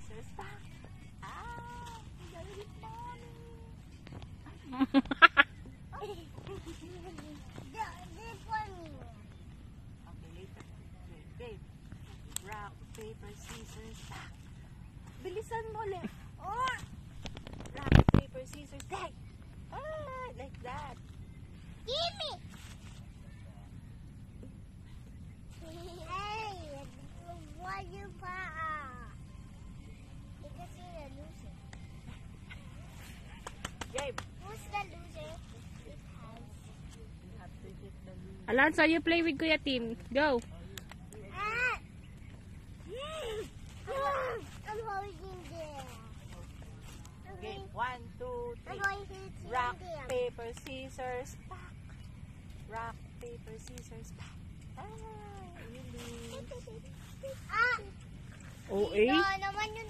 scissors, pack. Ah, you gotta hit mommy. Okay, later. Okay. Rock, paper, scissors, pack. Bilisan mo ulit. Oh! Rock, paper, scissors, pack. Ah, like that. Give me! Hey, why you You can see the loser. Gabe. Who's the loser? You have to hit the loser. Alonso, you play with Kuya Tim. Go. I'm holding there. Okay, 1, 2, 3. I'm going to Rock, paper, scissors, pack. Rock, paper, scissors, pack. Ah, you lose. Ah! Oh, eh? Naman yun.